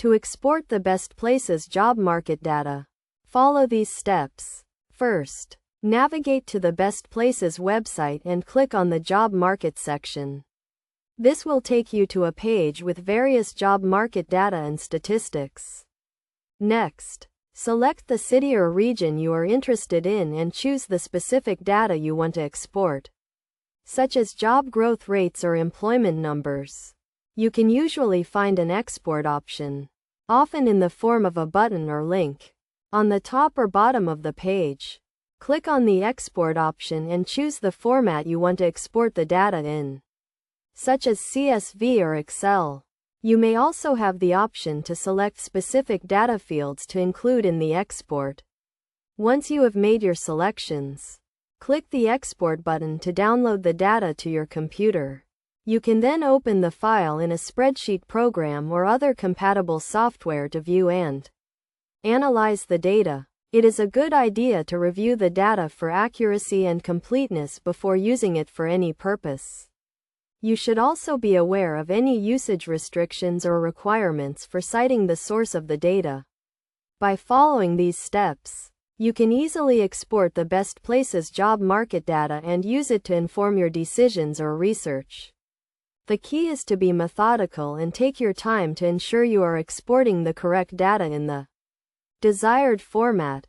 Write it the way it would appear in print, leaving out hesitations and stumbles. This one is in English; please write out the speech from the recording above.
To export the best places job market data, follow these steps. First, navigate to the Best Places website and click on the Job Market section. This will take you to a page with various job market data and statistics. Next, select the city or region you are interested in and choose the specific data you want to export, such as job growth rates or employment numbers. You can usually find an export option, often in the form of a button or link, on the top or bottom of the page. Click on the export option and choose the format you want to export the data in, such as CSV or Excel. You may also have the option to select specific data fields to include in the export. Once you have made your selections, click the export button to download the data to your computer. You can then open the file in a spreadsheet program or other compatible software to view and analyze the data. It is a good idea to review the data for accuracy and completeness before using it for any purpose. You should also be aware of any usage restrictions or requirements for citing the source of the data. By following these steps, you can easily export the Best Places job market data and use it to inform your decisions or research. The key is to be methodical and take your time to ensure you are exporting the correct data in the desired format.